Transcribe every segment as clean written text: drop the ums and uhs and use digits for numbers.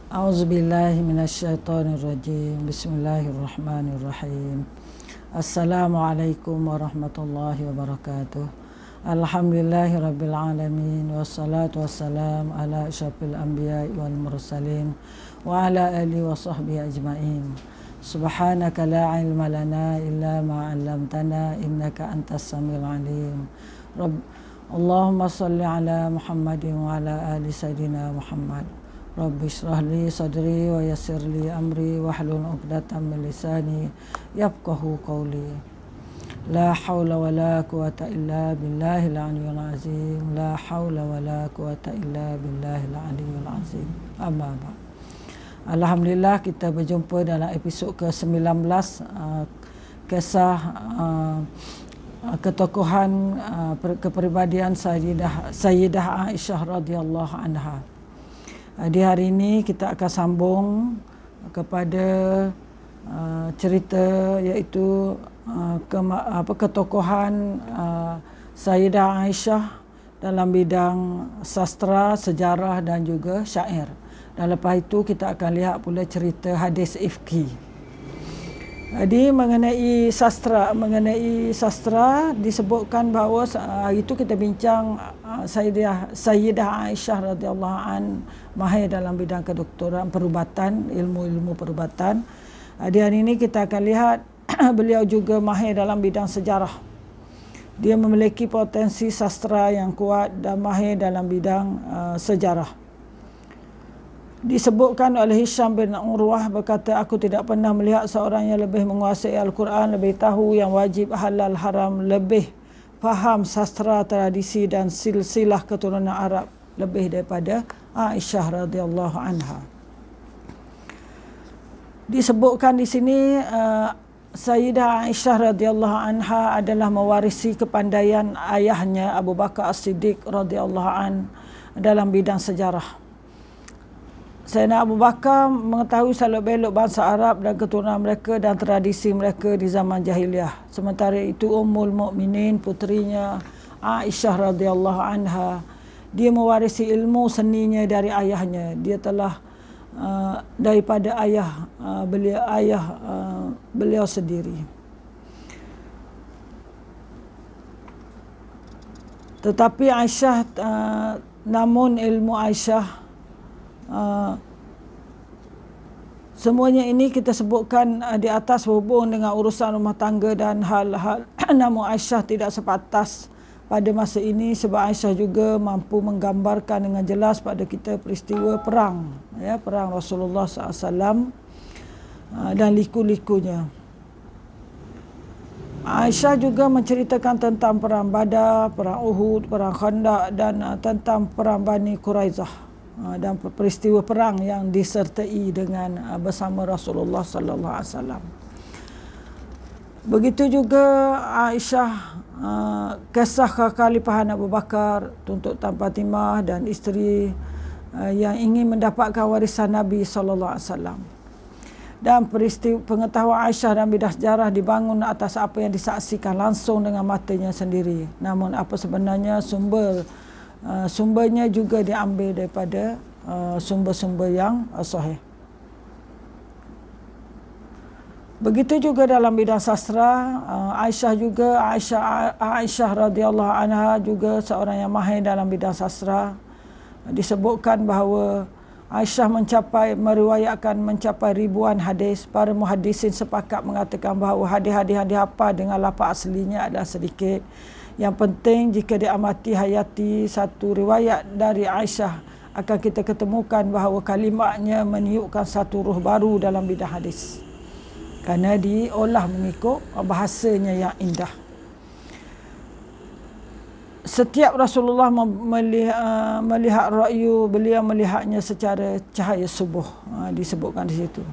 A'udzubillahi minasyaitonirrajim. Bismillahirrahmanirrahim. Assalamualaikum warahmatullahi wabarakatuh. Alhamdulillahirabbil alamin wassalatu wassalam ala asyrafil anbiya'i wal mursalin wa ala alihi wa sahbihi ajmain. Subhanaka la ilma lana illa ma 'allamtana innaka antas samiul alim. Allahumma shalli ala Muhammadin wa ala ali sayidina Muhammad. Rabbi shrah li sadri wa yassir li amri wahlul 'uqdatam min lisani yafqahu qawli. La haula wa la quwata illa billahil aliyyil azim. La haula wa la quwata illa billahil aliyyil azim. Amma ba'd. Alhamdulillah kita berjumpa dalam episod ke-19 kisah ketokohan kepribadian Sayyidah Aisyah radhiyallahu anha. Di hari ini kita akan sambung kepada cerita iaitu ketokohan Sayyidah Aisyah dalam bidang sastra, sejarah dan juga syair. Dan lepas itu kita akan lihat pula cerita hadis ifki. Jadi mengenai sastra disebutkan bahawa hari itu kita bincang Sayyidah Aisyah radhiyallahu an mahir dalam bidang kedoktoran perubatan, ilmu perubatan. Di hari ini kita akan lihat beliau juga mahir dalam bidang sejarah. Dia memiliki potensi sastra yang kuat dan mahir dalam bidang sejarah. Disebutkan oleh Hisham bin Urwah berkata, aku tidak pernah melihat seorang yang lebih menguasai Al-Quran, lebih tahu yang wajib halal haram, lebih faham sastra tradisi dan silsilah keturunan Arab lebih daripada Aisyah radhiyallahu anha. Disebutkan di sini Sayyidah Aisyah radhiyallahu anha adalah mewarisi kepandaian ayahnya Abu Bakar As-Siddiq radhiyallahu an dalam bidang sejarah. Sayyidina Abu Bakar mengetahui selok-belok bangsa Arab dan keturunan mereka dan tradisi mereka di zaman jahiliah. Sementara itu Ummul Mukminin, putrinya Aisyah radhiyallahu anha, dia mewarisi ilmu seninya dari ayahnya. Dia telah daripada beliau sendiri. Tetapi Aisyah, namun ilmu Aisyah, semuanya ini kita sebutkan di atas berhubung dengan urusan rumah tangga dan hal-hal namun Aisyah tidak sepatas pada masa ini sebab Aisyah juga mampu menggambarkan dengan jelas pada kita peristiwa perang, perang Rasulullah SAW dan liku-likunya. Aisyah juga menceritakan tentang perang Badar, perang Uhud, perang Khandaq dan tentang perang Bani Quraizah dan peristiwa perang yang disertai dengan bersama Rasulullah sallallahu alaihi wasallam. Begitu juga Aisyah, kisah kekhalifahan Abu Bakar, tuntutan Fatimah dan isteri yang ingin mendapatkan warisan Nabi sallallahu alaihi wasallam. Dan peristiwa pengetahuan Aisyah dan bidang sejarah dibangun atas apa yang disaksikan langsung dengan matanya sendiri. Namun apa sebenarnya sumbernya juga diambil daripada sumber-sumber yang sahih. Begitu juga dalam bidang sastra, Aisyah radhiyallahu anha juga seorang yang mahir dalam bidang sastra. Disebutkan bahawa Aisyah meriwayatkan mencapai ribuan hadis. Para muhaddisin sepakat mengatakan bahawa hadis-hadis apa dengan lafaz aslinya adalah sedikit. Yang penting jika diamati hayati satu riwayat dari Aisyah akan kita ketemukan bahawa kalimatnya meniupkan satu ruh baru dalam bidang hadis. Kerana diolah mengikut bahasanya yang indah. Setiap Rasulullah melihat ra'yu, beliau melihatnya secara cahaya subuh. Disebutkan di situ.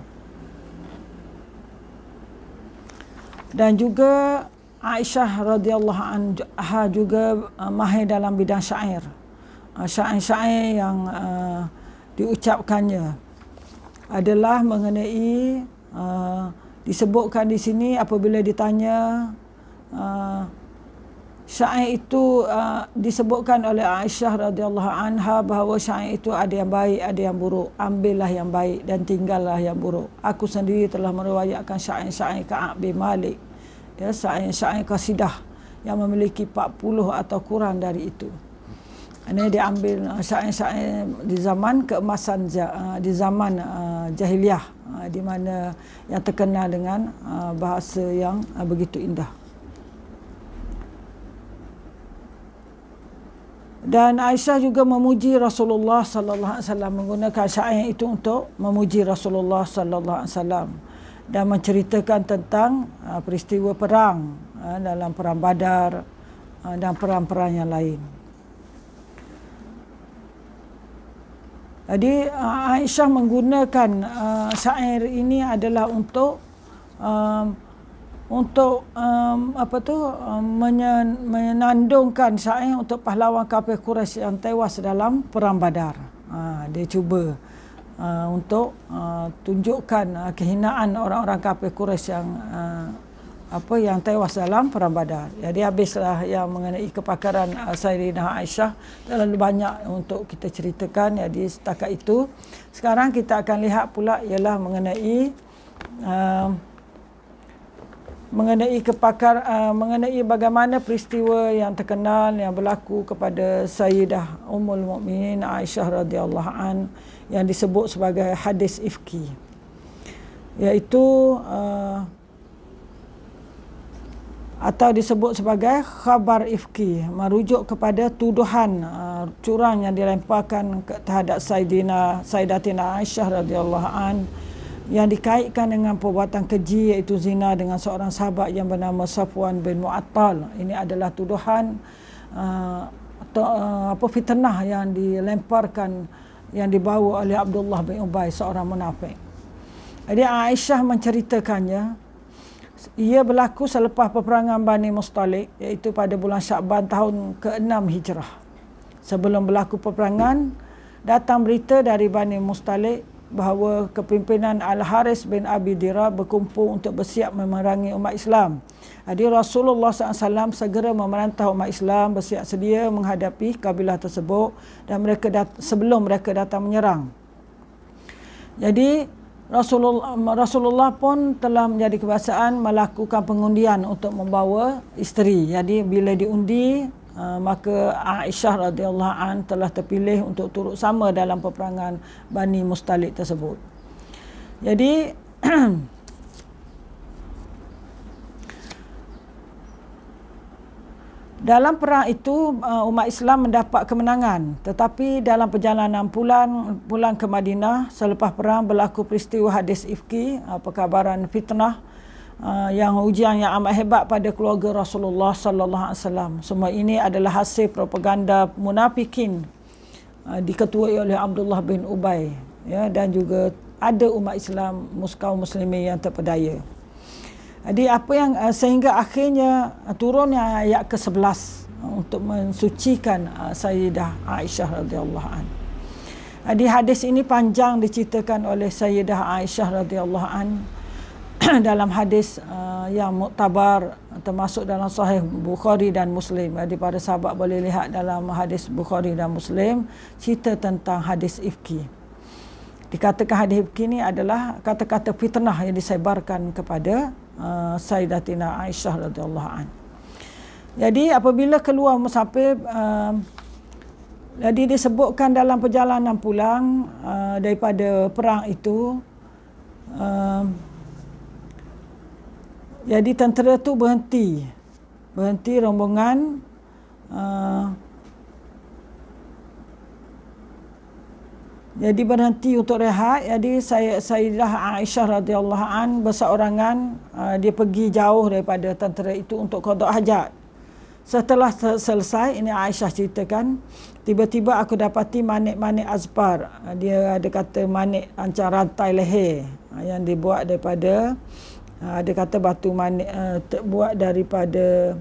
Dan juga Aisyah radhiyallahu anha juga mahir dalam bidang syair. Syair-syair yang diucapkannya adalah mengenai disebutkan di sini apabila ditanya syair itu disebutkan oleh Aisyah radhiyallahu anha bahawa syair itu ada yang baik, ada yang buruk. Ambillah yang baik dan tinggallah yang buruk. Aku sendiri telah meriwayatkan syair-syair Ka'ab bin Malik, ya, syair-syair qasidah yang memiliki 40 atau kurang dari itu. Ini diambil syair-syair di zaman keemasan, di zaman jahiliyah, di mana yang terkenal dengan bahasa yang begitu indah. Dan Aisyah juga memuji Rasulullah sallallahu alaihi wasallam, menggunakan syair itu untuk memuji Rasulullah sallallahu alaihi wasallam dan menceritakan tentang peristiwa perang dalam perang Badar dan perang-perang yang lain. Jadi Aisyah menggunakan syair ini adalah untuk menandungkan syair untuk pahlawan kafir Quraisy yang tewas dalam perang Badar. Dia cuba untuk tunjukkan kehinaan orang-orang kafir Quraisy yang tewas dalam perang Badar. Jadi habislah yang mengenai kepakaran Sayyidah Aisyah, terlalu banyak untuk kita ceritakan. Jadi setakat itu. Sekarang kita akan lihat pula ialah mengenai bagaimana peristiwa yang terkenal yang berlaku kepada Sayyidah Ummul Mukminin Aisyah radhiyallahu an yang disebut sebagai hadis ifki, iaitu atau disebut sebagai khabar ifki, merujuk kepada tuduhan curang yang dilemparkan terhadap Sayyidatina Aisyah radhiyallahu an yang dikaitkan dengan perbuatan keji, iaitu zina dengan seorang sahabat yang bernama Safwan bin Mu'attal. Ini adalah tuduhan fitnah yang dilemparkan, yang dibawa oleh Abdullah bin Ubay, seorang munafik. Jadi Aisyah menceritakannya. Ia berlaku selepas peperangan Bani Mustalik, iaitu pada bulan Sya'ban tahun ke-6 Hijrah. Sebelum berlaku peperangan, datang berita dari Bani Mustalik bahawa kepimpinan Al-Haris bin Abi Dira berkumpul untuk bersiap memerangi umat Islam. Jadi Rasulullah SAW segera memerintah umat Islam bersiap sedia menghadapi kabilah tersebut dan sebelum mereka datang menyerang. Jadi Rasulullah pun telah menjadi kebiasaan melakukan pengundian untuk membawa isteri. Jadi bila diundi, maka Aisyah radhiyallahu an telah terpilih untuk turut sama dalam peperangan Bani Mustalik tersebut. Jadi dalam perang itu umat Islam mendapat kemenangan, tetapi dalam perjalanan pulang ke Madinah selepas perang berlaku peristiwa hadis ifki, perkabaran fitnah yang ujian yang amat hebat pada keluarga Rasulullah sallallahu alaihi wasallam. Semua ini adalah hasil propaganda munafikin diketuai oleh Abdullah bin Ubay, ya, dan juga ada umat Islam kaum muslimin yang terpedaya. Jadi apa yang sehingga akhirnya turunnya ayat ke-11 untuk mensucikan Sayyidah Aisyah radhiyallahu an. Jadi hadis ini panjang diceritakan oleh Sayyidah Aisyah radhiyallahu an dalam hadis yang muktabar, termasuk dalam Sahih Bukhari dan Muslim. Jadi para sahabat boleh lihat dalam hadis Bukhari dan Muslim cerita tentang hadis ifki. Dikatakan hadis ifki ini adalah kata-kata fitnah yang disebarkan kepada Sayyidatina Aisyah radhiyallahu an. Jadi apabila keluar musafir, jadi disebutkan dalam perjalanan pulang daripada perang itu, jadi tentera tu berhenti rombongan jadi berhenti untuk rehat. Jadi Sayyidah Aisyah radhiyallahu an berseorangan, dia pergi jauh daripada tentera itu untuk qada hajat. Setelah selesai, ini Aisyah ceritakan, tiba-tiba aku dapati manik-manik azfar. Dia ada kata manik ancang rantai leher yang dibuat daripada, ada kata batu manik terbuat daripada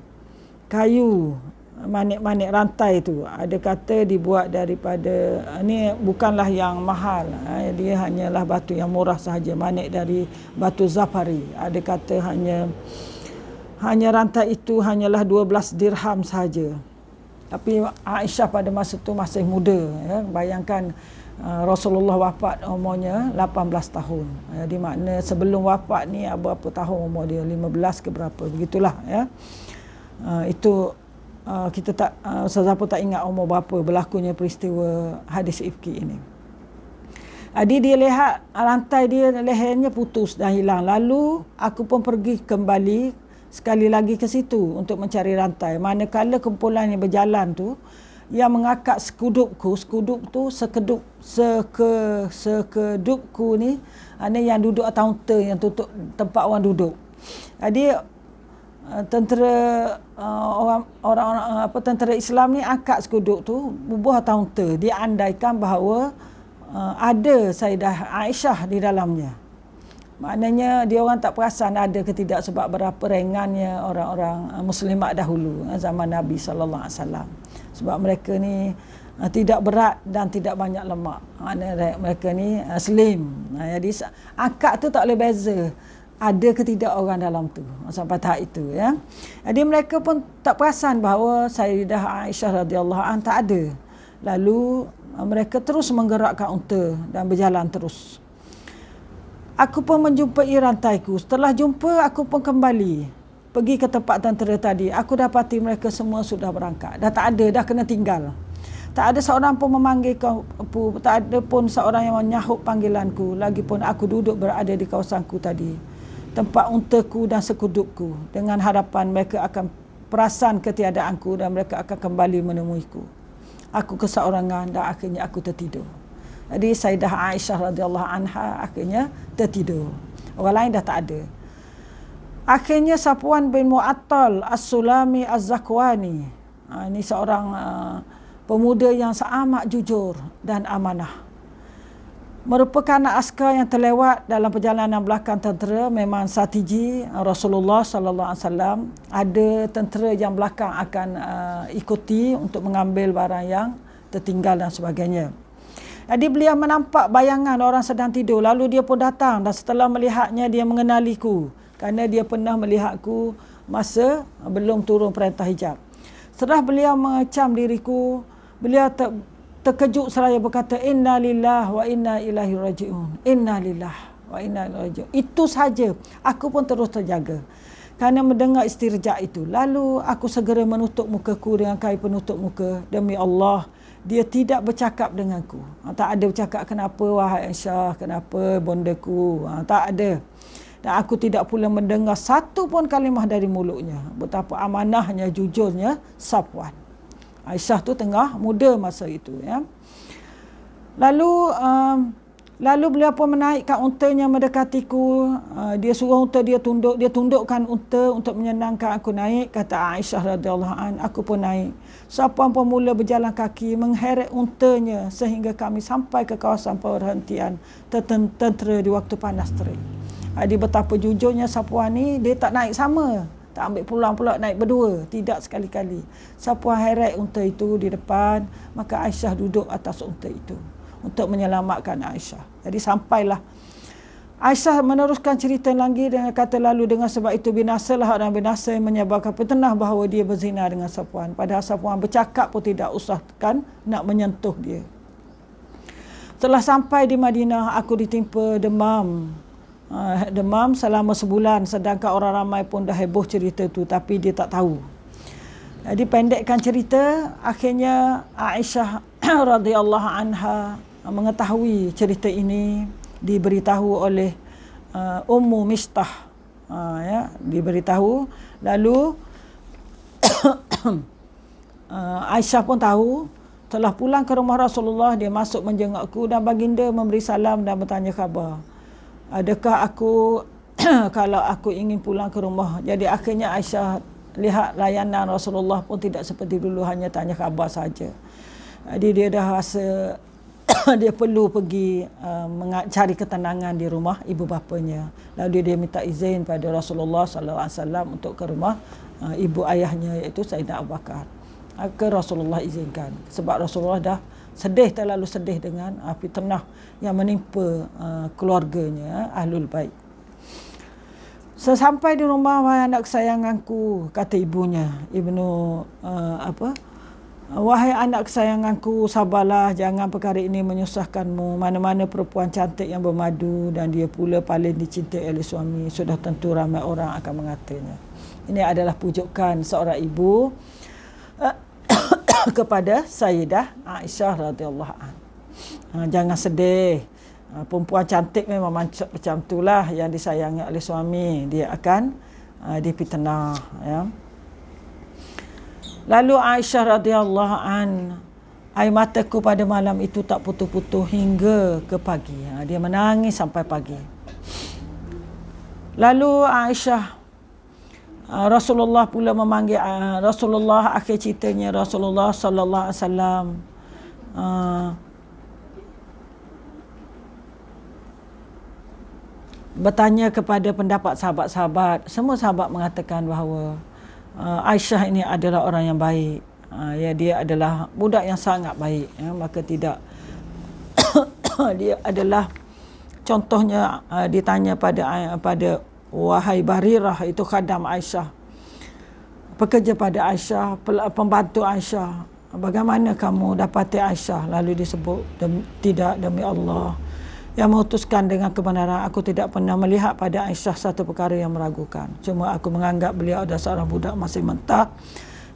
kayu, manik-manik rantai itu. Ada kata dibuat daripada, ini bukanlah yang mahal, dia hanyalah batu yang murah sahaja, manik dari batu zafari. Ada kata hanya rantai itu hanyalah 12 dirham saja. Tapi Aisyah pada masa itu masih muda, ya. Bayangkan Rasulullah wafat umurnya 18 tahun. Jadi makna sebelum wafat ni berapa tahun umur dia, 15 ke berapa, begitulah, ya. Itu kita tak siapa tak ingat umur berapa berlakunya peristiwa hadis ifki ini. Dia lihat rantai dia, lehernya putus dan hilang. Lalu aku pun pergi kembali sekali lagi ke situ untuk mencari rantai. Manakala kumpulan yang berjalan tu yang mengakak sekudupku sekedupku ni, ada yang duduk atas unta yang tutup tempat orang duduk. Jadi tentera orang tentera Islam ni akak sekudup tu bubuh atas unta. Dia andaikan bahawa ada Sayyidah Aisyah di dalamnya. Maknanya dia orang tak perasan ada ke tidak sebab berapa ringannya orang-orang muslimat dahulu zaman Nabi sallallahu alaihi wasallam. Sebab mereka ni tidak berat dan tidak banyak lemak. Maknanya mereka ni slim. Jadi akak tu tak boleh beza ada ke tidak orang dalam tu sampai tahap itu, ya. Jadi mereka pun tak perasan bahawa Sayyidah Aisyah radhiyallahu anha tak ada. Lalu mereka terus menggerakkan unta dan berjalan terus. Aku pun menjumpai rantaiku. Setelah jumpa, aku pun kembali pergi ke tempat tentera tadi. Aku dapati mereka semua sudah berangkat. Dah tak ada, dah kena tinggal. Tak ada seorang pun memanggil aku, tak ada pun seorang yang menyahut panggilanku. Lagipun aku duduk berada di kawasanku tadi, tempat untaku dan sekudupku, dengan harapan mereka akan perasan ketiadaanku dan mereka akan kembali menemuiku. Aku keseorangan dan akhirnya aku tertidur. Jadi Sayyidah Aisyah radhiyallahu anha akhirnya tertidur. Orang lain dah tak ada. Akhirnya Safwan bin Mu'attal As-Sulami Az-Zakwani, ini seorang pemuda yang amat jujur dan amanah. Merupakan askar yang terlewat dalam perjalanan belakang tentera. Memang strategi Rasulullah sallallahu alaihi wasallam, ada tentera yang belakang akan ikuti untuk mengambil barang yang tertinggal dan sebagainya. Jadi beliau menampak bayangan orang sedang tidur, lalu dia pun datang dan setelah melihatnya dia mengenaliku kerana dia pernah melihatku masa belum turun perintah hijab. Setelah beliau mengecam diriku, beliau terkejut seraya berkata, inna lillah wa inna ilaihi raji'un. Inna lillah wa inna ilaihi raji'un. Itu saja. Aku pun terus terjaga kerana mendengar istirja itu. Lalu aku segera menutup mukaku dengan kain penutup muka. Demi Allah, dia tidak bercakap denganku. Tak ada bercakap, kenapa wahai Aisyah, kenapa bondaku. Tak ada. Dan aku tidak pula mendengar satu pun kalimah dari mulutnya. Betapa amanahnya, jujurnya Safwan. Aisyah tu tengah muda masa itu, ya. Lalu beliau pun menaikkan untanya mendekatiku. Dia suruh unta dia tunduk, dia tundukkan unta untuk menyenangkan aku naik. Kata Aisyah radhiyallahu anha, aku pun naik. Safwan pun mula berjalan kaki mengheret untanya sehingga kami sampai ke kawasan perhentian tentera di waktu panas terik. Jadi betapa jujurnya Safwan ni, dia tak naik sama. Tak ambil pulang pula naik berdua. Tidak sekali-kali. Safwan heret unta itu di depan, maka Aisyah duduk atas unta itu untuk menyelamatkan Aisyah. Jadi sampailah. Aisyah meneruskan cerita lagi dengan kata, lalu dengan sebab itu binasalah orang binasa yang menyebarkan fitnah bahawa dia berzina dengan Safwan. Padahal Safwan bercakap pun tidak usahkan nak menyentuh dia. Setelah sampai di Madinah, aku ditimpa demam selama sebulan, sedangkan orang ramai pun dah heboh cerita tu, tapi dia tak tahu. Jadi pendekkan cerita, akhirnya Aisyah radhiyallahu anha mengetahui cerita ini, diberitahu oleh Ummu Mistah, ya, diberitahu. Lalu Aisyah pun tahu. Setelah pulang ke rumah Rasulullah, dia masuk menjengukku dan baginda memberi salam dan bertanya khabar. Adakah aku kalau aku ingin pulang ke rumah. Jadi akhirnya Aisyah lihat layanan Rasulullah pun tidak seperti dulu, hanya tanya khabar saja. Jadi dia dah rasa dia perlu pergi mencari ketenangan di rumah ibu bapanya. Lalu dia minta izin pada Rasulullah sallallahu alaihi wasallam untuk ke rumah ibu ayahnya, iaitu Sayyidina Abu Bakar. Maka Rasulullah izinkan sebab Rasulullah dah sedih, terlalu sedih dengan fitnah yang menimpa keluarganya, Ahlul Bait. Sesampai di rumah, wahai anak kesayanganku, kata ibunya, wahai anak kesayanganku, sabarlah, jangan perkara ini menyusahkanmu. Mana-mana perempuan cantik yang bermadu dan dia pula paling dicintai oleh suami, sudah tentu ramai orang akan mengatanya. Ini adalah pujukan seorang ibu kepada Sayyidah Aisyah radhiyallahu anha. Jangan sedih. Perempuan cantik memang macam itulah yang disayangi oleh suami, dia akan difitnah, ya. Lalu Aisyah radhiyallahu an, air mataku pada malam itu tak putus-putus hingga ke pagi. Dia menangis sampai pagi. Lalu Aisyah, Rasulullah pula memanggil Rasulullah. Akhir ceritanya Rasulullah sallallahu alaihi wasallam bertanya kepada pendapat sahabat-sahabat. Semua sahabat mengatakan bahawa Aisyah ini adalah orang yang baik. Ya, dia adalah budak yang sangat baik. Ya, maka tidak dia adalah contohnya. Ditanya pada wahai Barirah, itu khadam Aisyah, pekerja pada Aisyah, pembantu Aisyah, bagaimana kamu dapati Aisyah? Lalu disebut, tidak, demi Allah yang memutuskan dengan kebenaran, aku tidak pernah melihat pada Aisyah satu perkara yang meragukan. Cuma aku menganggap beliau adalah seorang budak masih mentah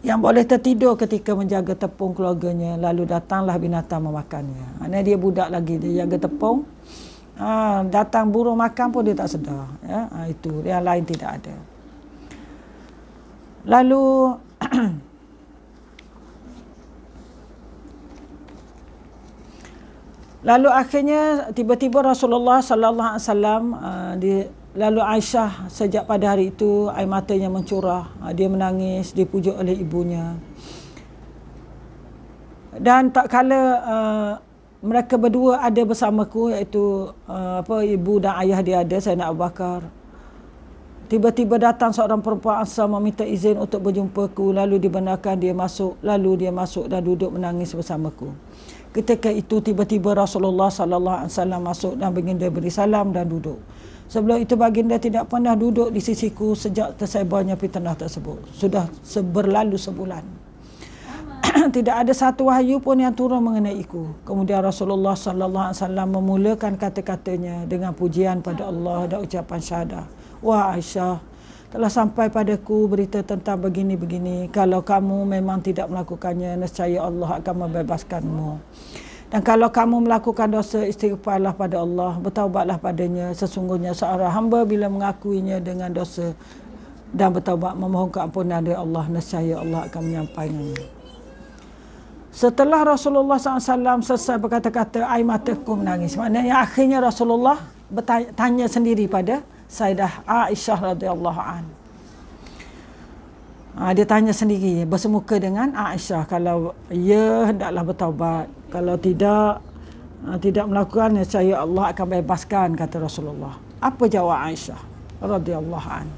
yang boleh tertidur ketika menjaga tepung keluarganya, lalu datanglah binatang memakannya. Ini dia budak lagi, dia jaga tepung, datang burung makan pun dia tak sedar, ya. Itu yang lain tidak ada. Lalu Lalu akhirnya tiba-tiba Rasulullah sallallahu alaihi wasallam, lalu Aisyah sejak pada hari itu air matanya mencurah, dia menangis, dipujuk oleh ibunya. Dan tak kala mereka berdua ada bersamaku, iaitu ibu dan ayah dia ada, Sayyidina Abu Bakar. Tiba-tiba datang seorang perempuan Ansar meminta izin untuk berjumpaku, lalu dibenarkan dia masuk, lalu dia masuk dan duduk menangis bersamaku. Ketika itu tiba-tiba Rasulullah sallallahu alaihi wasallam masuk dan baginda beri salam dan duduk. Sebelum itu baginda tidak pernah duduk di sisiku sejak tersebarnya fitnah tersebut. Sudah berlalu sebulan. Tidak ada satu wahyu pun yang turun mengenaiku. Kemudian Rasulullah sallallahu alaihi wasallam memulakan kata-katanya dengan pujian pada Allah dan ucapan syahadah. Wah Aisyah, telah sampai padaku berita tentang begini-begini. Kalau kamu memang tidak melakukannya, nescaya Allah akan membebaskanmu. Dan kalau kamu melakukan dosa, istighfarlah pada Allah, bertaubatlah padanya. Sesungguhnya seorang hamba bila mengakuinya dengan dosa dan bertaubat memohon keampunan dari Allah, nescaya Allah akan menyampaikannya. Setelah Rasulullah SAW selesai berkata-kata, air mataku menangis. Maknanya akhirnya Rasulullah bertanya sendiri pada Sayyidah Aisyah radhiyallahu anha. Dia tanya sendiri, bersemuka dengan Aisyah, kalau ia hendaklah bertaubat, kalau tidak melakukan, nescaya Allah akan bebaskan, kata Rasulullah. Apa jawab Aisyah radhiyallahu anha?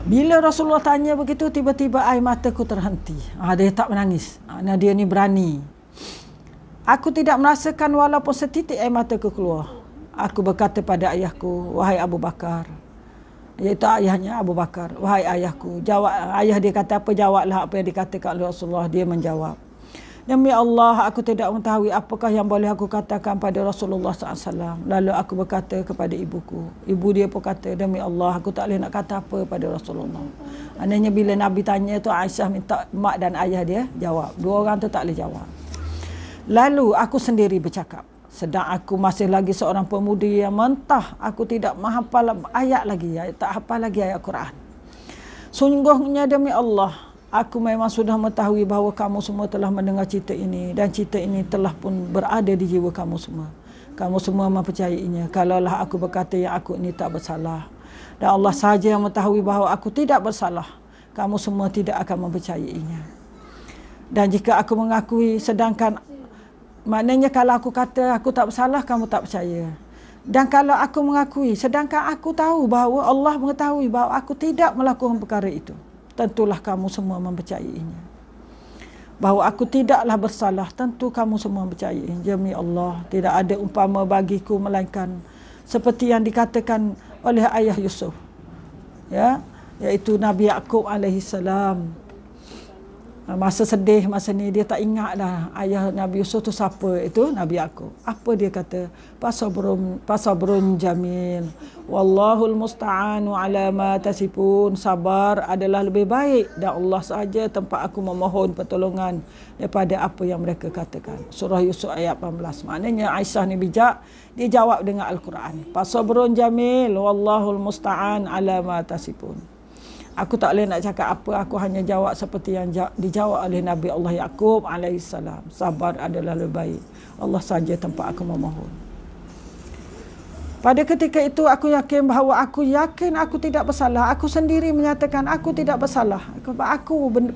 Bila Rasulullah tanya begitu, tiba-tiba air mataku terhenti. Dia tak menangis. Dia ni berani. Aku tidak merasakan walaupun setitik air mataku keluar. Aku berkata pada ayahku, wahai Abu Bakar, iaitu ayahnya Abu Bakar, wahai ayahku. Ayah dia kata apa, jawablah apa yang dikatakan oleh Rasulullah. Dia menjawab, demi Allah, aku tidak mengetahui apakah yang boleh aku katakan pada Rasulullah SAW. Lalu aku berkata kepada ibuku. Ibu dia pun kata, demi Allah, aku tak boleh nak kata apa pada Rasulullah. Ananya bila Nabi tanya tu, Aisyah minta mak dan ayah dia jawab. Dua orang tu tak boleh jawab. Lalu aku sendiri bercakap, sedang aku masih lagi seorang pemudi yang mentah, aku tidak menghafal ayat lagi, tak hafal lagi ayat Quran. Sungguhnya demi Allah, aku memang sudah mengetahui bahawa kamu semua telah mendengar cerita ini, dan cerita ini telah pun berada di jiwa kamu semua. Kamu semua mempercayainya. Kalaulah aku berkata yang aku ini tak bersalah, dan Allah sahaja yang mengetahui bahawa aku tidak bersalah, kamu semua tidak akan mempercayainya. Dan jika aku mengakui, sedangkan maknanya kalau aku kata aku tak bersalah, kamu tak percaya. Dan kalau aku mengakui, sedangkan aku tahu bahawa Allah mengetahui bahawa aku tidak melakukan perkara itu, tentulah kamu semua mempercayainya. Bahawa aku tidaklah bersalah, tentu kamu semua mempercayai. Demi Allah, tidak ada umpama bagiku melainkan seperti yang dikatakan oleh ayah Yusuf, ya, iaitu Nabi Yaqub alaihi salam. Masa sedih, masa ni dia tak ingat dah ayah Nabi Yusuf tu siapa, itu Nabi Yaqub. Apa dia kata? Pasabrun jamil. Wallahul musta'anu ala ma tasifun. Sabar adalah lebih baik dan Allah sahaja tempat aku memohon pertolongan daripada apa yang mereka katakan. Surah Yusuf ayat 18. Maknanya Aisyah ni bijak, dia jawab dengan Al-Quran. Pasabrun jamil. Wallahul musta'an ala ma tasifun. Aku tak boleh nak cakap apa, aku hanya jawab seperti yang dijawab oleh Nabi Allah Yaqub alaihissalam. Sabar adalah lebih baik. Allah saja tempat aku memohon. Pada ketika itu aku yakin bahawa aku tidak bersalah. Aku sendiri menyatakan aku tidak bersalah.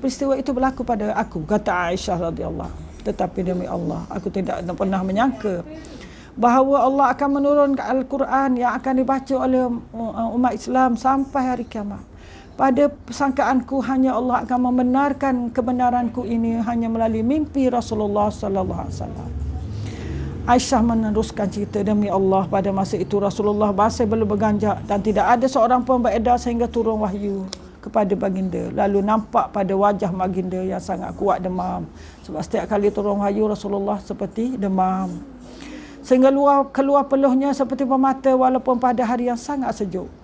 Peristiwa itu berlaku pada aku, kata Aisyah radhiyallahu. Tetapi demi Allah, aku tidak pernah menyangka bahawa Allah akan menurunkan Al-Quran yang akan dibaca oleh umat Islam sampai hari kiamat. Pada persangkaanku hanya Allah akan membenarkan kebenaranku ini hanya melalui mimpi Rasulullah sallallahu alaihi wasallam. Aisyah meneruskan cerita, demi Allah pada masa itu Rasulullah masih belum berganjak dan tidak ada seorang pun beredar sehingga turun wahyu kepada baginda. Lalu nampak pada wajah baginda yang sangat kuat demam. Sebab setiap kali turun wahyu Rasulullah seperti demam. Sehingga keluar peluhnya seperti pemata walaupun pada hari yang sangat sejuk.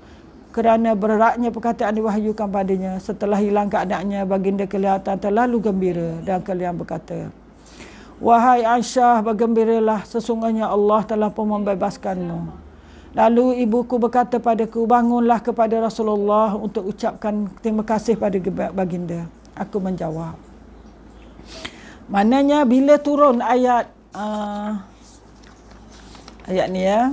Kerana beratnya perkataan diwahyukan padanya, setelah hilang keadaannya, baginda kelihatan terlalu gembira dan kalian berkata, wahai Aisyah, bergembiralah, sesungguhnya Allah telah pun membebaskanmu. Lalu ibuku berkata padaku, bangunlah kepada Rasulullah untuk ucapkan terima kasih pada baginda. Aku menjawab. Maknanya bila turun ayat ni ya,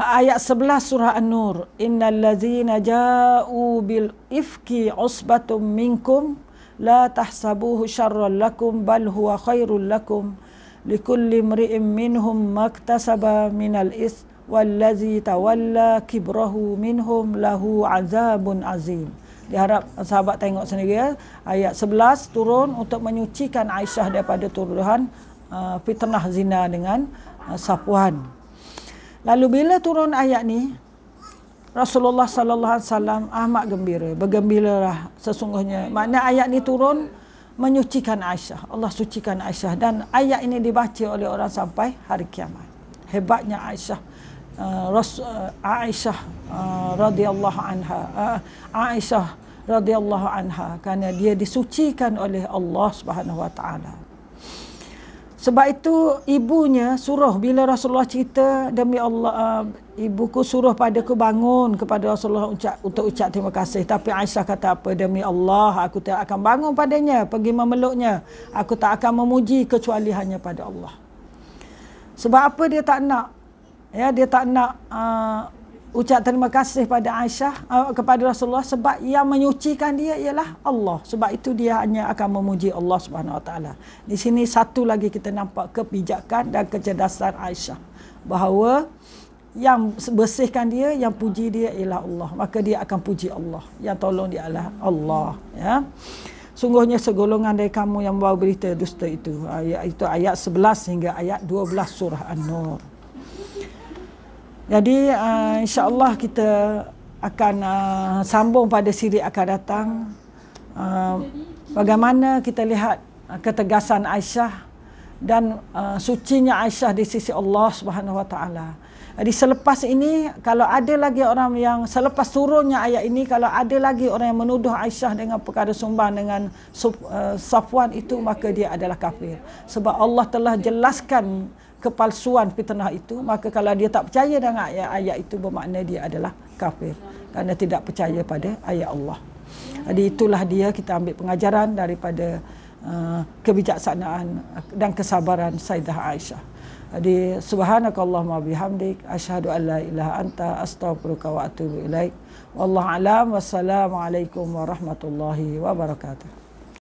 ayat 11 surah An-Nur, innal ladzina ja'u bil ifki usbatum minkum la tahsabuhu syarran lakum bal huwa khairul lakum likulli imri'in minhum maktasaba minal is wallazi tawalla kibrahu minhum lahu azabun azim. Diharap sahabat tengok sendiri ya. Ayat 11 turun untuk menyucikan Aisyah daripada tuduhan fitnah zina dengan Safwan. Lalu bila turun ayat ni, Rasulullah sallallahu alaihi wasallam amat gembira. Bergembiralah sesungguhnya. Makna ayat ni turun menyucikan Aisyah. Allah sucikan Aisyah dan ayat ini dibaca oleh orang sampai hari kiamat. Hebatnya Aisyah. Aisyah radhiyallahu anha. Aisyah radhiyallahu anha kerana dia disucikan oleh Allah Subhanahu wa taala. Sebab itu ibunya suruh bila Rasulullah cerita, demi Allah ibuku suruh padaku bangun kepada Rasulullah untuk ucap terima kasih. Tapi Aisyah kata apa? Demi Allah aku tak akan bangun padanya, pergi memeluknya. Aku tak akan memuji kecuali hanya pada Allah. Sebab apa dia tak nak? Ya, dia tak nak ucap terima kasih pada Aisyah kepada Rasulullah sebab yang menyucikan dia ialah Allah. Sebab itu dia hanya akan memuji Allah Subhanahu Wa Taala. Di sini satu lagi kita nampak kebijakan dan kecerdasan Aisyah bahawa yang bersihkan dia, yang puji dia ialah Allah. Maka dia akan puji Allah. Yang tolong dia adalah Allah. Ya. Sungguhnya segolongan dari kamu yang membawa berita dusta itu. Itu ayat 11 hingga ayat 12 surah An-Nur. Jadi insya-Allah kita akan sambung pada siri akan datang. Bagaimana kita lihat ketegasan Aisyah dan sucinya Aisyah di sisi Allah Subhanahu Wa Taala. Jadi selepas ini, kalau ada lagi orang yang selepas turunnya ayat ini, kalau ada lagi orang yang menuduh Aisyah dengan perkara sumbang dengan Safwan itu, maka dia adalah kafir. Sebab Allah telah jelaskan kepalsuan fitnah itu, maka kalau dia tak percaya dengan ayat-ayat itu, bermakna dia adalah kafir kerana tidak percaya pada ayat Allah. Jadi itulah dia, kita ambil pengajaran daripada kebijaksanaan dan kesabaran Sayyidah Aisyah. Jadi subhanakallahumma bihamdik asyhadu an la ilaha anta astaghfiruka wa atubu ilaik. Wallahu alam. Wassalamualaikum warahmatullahi wabarakatuh.